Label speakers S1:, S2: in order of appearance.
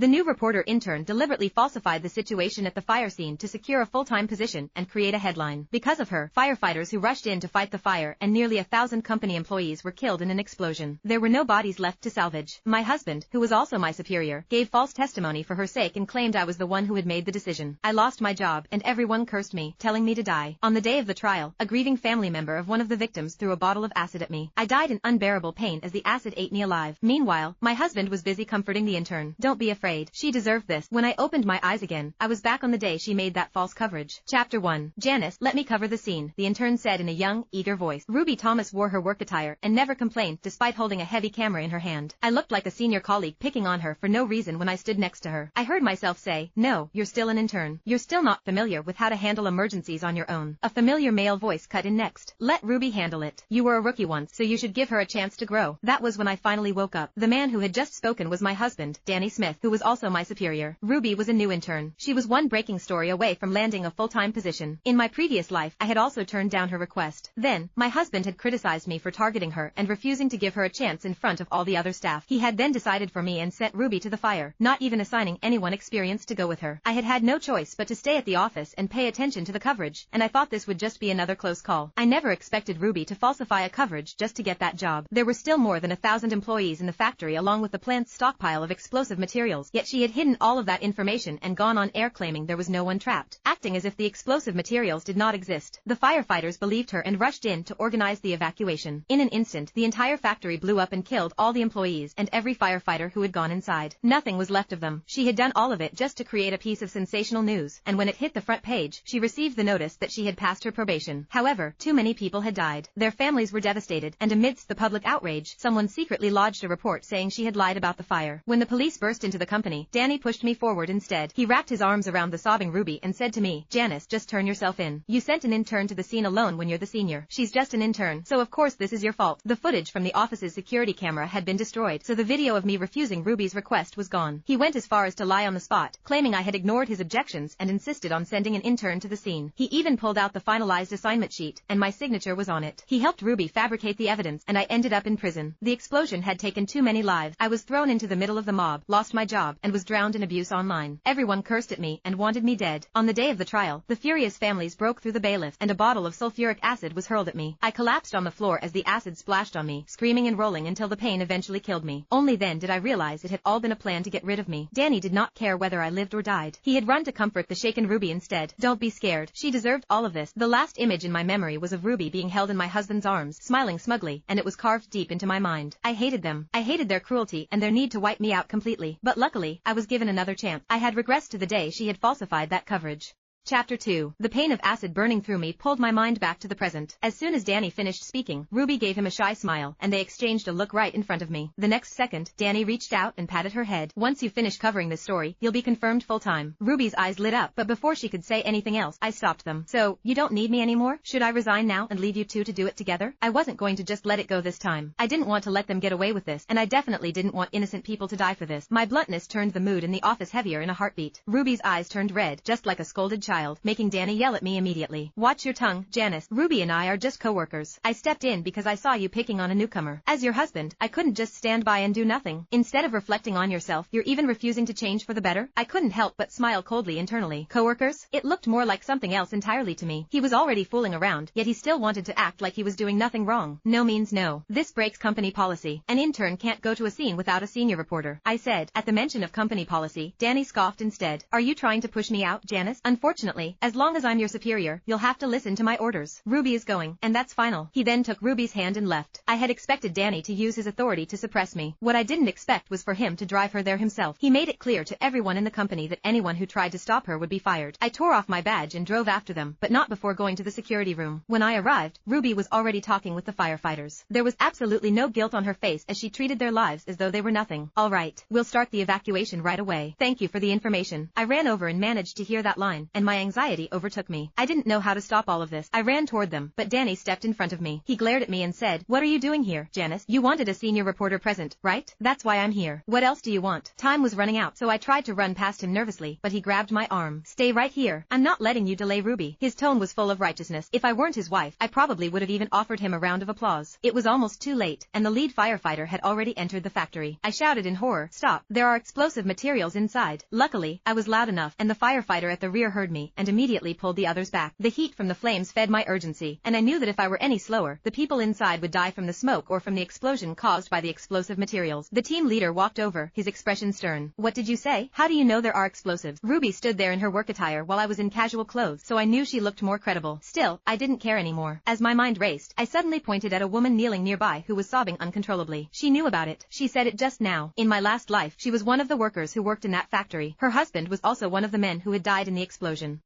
S1: The new reporter intern deliberately falsified the situation at the fire scene to secure a full-time position and create a headline. Because of her, firefighters who rushed in to fight the fire and nearly 1,000 company employees were killed in an explosion. There were no bodies left to salvage. My husband, who was also my superior, gave false testimony for her sake and claimed I was the one who had made the decision. I lost my job, and everyone cursed me, telling me to die. On the day of the trial, a grieving family member of one of the victims threw a bottle of acid at me. I died in unbearable pain as the acid ate me alive. Meanwhile, my husband was busy comforting the intern. Don't be afraid. She deserved this. When I opened my eyes again, I was back on the day she made that false coverage. Chapter 1. Janice, let me cover the scene, the intern said in a young, eager voice. Ruby Thomas wore her work attire and never complained despite holding a heavy camera in her hand. I looked like a senior colleague picking on her for no reason when I stood next to her. I heard myself say, no, you're still an intern. You're still not familiar with how to handle emergencies on your own. A familiar male voice cut in next. Let Ruby handle it. You were a rookie once, so you should give her a chance to grow. That was when I finally woke up. The man who had just spoken was my husband, Danny Smith, who was also my superior. Ruby was a new intern. She was one breaking story away from landing a full-time position. In my previous life, I had also turned down her request. Then, my husband had criticized me for targeting her and refusing to give her a chance in front of all the other staff. He had then decided for me and sent Ruby to the fire, not even assigning anyone experienced to go with her. I had had no choice but to stay at the office and pay attention to the coverage, and I thought this would just be another close call. I never expected Ruby to falsify a coverage just to get that job. There were still more than 1,000 employees in the factory along with the plant's stockpile of explosive materials, yet she had hidden all of that information and gone on air claiming there was no one trapped, acting as if the explosive materials did not exist. The firefighters believed her and rushed in to organize the evacuation. In an instant, the entire factory blew up and killed all the employees and every firefighter who had gone inside. Nothing was left of them. She had done all of it just to create a piece of sensational news, and when it hit the front page, she received the notice that she had passed her probation. However, too many people had died. Their families were devastated, and amidst the public outrage, someone secretly lodged a report saying she had lied about the fire. When the police burst into the company, Danny pushed me forward instead. He wrapped his arms around the sobbing Ruby and said to me, Janice, just turn yourself in. You sent an intern to the scene alone when you're the senior. She's just an intern, so of course this is your fault. The footage from the office's security camera had been destroyed, so the video of me refusing Ruby's request was gone. He went as far as to lie on the spot, claiming I had ignored his objections and insisted on sending an intern to the scene. He even pulled out the finalized assignment sheet, and my signature was on it. He helped Ruby fabricate the evidence, and I ended up in prison. The explosion had taken too many lives. I was thrown into the middle of the mob, lost my job, and was drowned in abuse online. Everyone cursed at me and wanted me dead. On the day of the trial, the furious families broke through the bailiffs and a bottle of sulfuric acid was hurled at me. I collapsed on the floor as the acid splashed on me, screaming and rolling until the pain eventually killed me. Only then did I realize it had all been a plan to get rid of me. Danny did not care whether I lived or died. He had run to comfort the shaken Ruby instead. Don't be scared. She deserved all of this. The last image in my memory was of Ruby being held in my husband's arms, smiling smugly, and it was carved deep into my mind. I hated them. I hated their cruelty and their need to wipe me out completely. But luckily, I was given another chance. I had regressed to the day she had falsified that coverage. Chapter 2. The pain of acid burning through me pulled my mind back to the present. As soon as Danny finished speaking, Ruby gave him a shy smile, and they exchanged a look right in front of me. The next second, Danny reached out and patted her head. Once you finish covering this story, you'll be confirmed full-time. Ruby's eyes lit up, but before she could say anything else, I stopped them. So, you don't need me anymore? Should I resign now and leave you two to do it together? I wasn't going to just let it go this time. I didn't want to let them get away with this, and I definitely didn't want innocent people to die for this. My bluntness turned the mood in the office heavier in a heartbeat. Ruby's eyes turned red, just like a scolded child, making Danny yell at me immediately. Watch your tongue, Janice. Ruby and I are just co-workers. I stepped in because I saw you picking on a newcomer. As your husband, I couldn't just stand by and do nothing. Instead of reflecting on yourself, you're even refusing to change for the better? I couldn't help but smile coldly internally. Co-workers? It looked more like something else entirely to me. He was already fooling around, yet he still wanted to act like he was doing nothing wrong. No means no. This breaks company policy. An intern can't go to a scene without a senior reporter, I said. At the mention of company policy, Danny scoffed instead. Are you trying to push me out, Janice? Unfortunately, as long as I'm your superior, you'll have to listen to my orders. Ruby is going, and that's final. He then took Ruby's hand and left. I had expected Danny to use his authority to suppress me. What I didn't expect was for him to drive her there himself. He made it clear to everyone in the company that anyone who tried to stop her would be fired. I tore off my badge and drove after them, but not before going to the security room. When I arrived, Ruby was already talking with the firefighters. There was absolutely no guilt on her face as she treated their lives as though they were nothing. All right, we'll start the evacuation right away. Thank you for the information. I ran over and managed to hear that line, and my my anxiety overtook me. I didn't know how to stop all of this. I ran toward them, but Danny stepped in front of me. He glared at me and said, "What are you doing here, Janice? You wanted a senior reporter present, right? That's why I'm here. What else do you want?" Time was running out, so I tried to run past him nervously, but he grabbed my arm. "Stay right here. I'm not letting you delay Ruby." His tone was full of righteousness. If I weren't his wife, I probably would have even offered him a round of applause. It was almost too late, and the lead firefighter had already entered the factory. I shouted in horror, "Stop. There are explosive materials inside." Luckily, I was loud enough, and the firefighter at the rear heard me, and immediately pulled the others back. The heat from the flames fed my urgency, and I knew that if I were any slower, the people inside would die from the smoke or from the explosion caused by the explosive materials. The team leader walked over, his expression stern. "What did you say? How do you know there are explosives?" Ruby stood there in her work attire while I was in casual clothes, so I knew she looked more credible. Still, I didn't care anymore. As my mind raced, I suddenly pointed at a woman kneeling nearby who was sobbing uncontrollably. She knew about it. She said it just now. In my last life, she was one of the workers who worked in that factory. Her husband was also one of the men who had died in the explosion.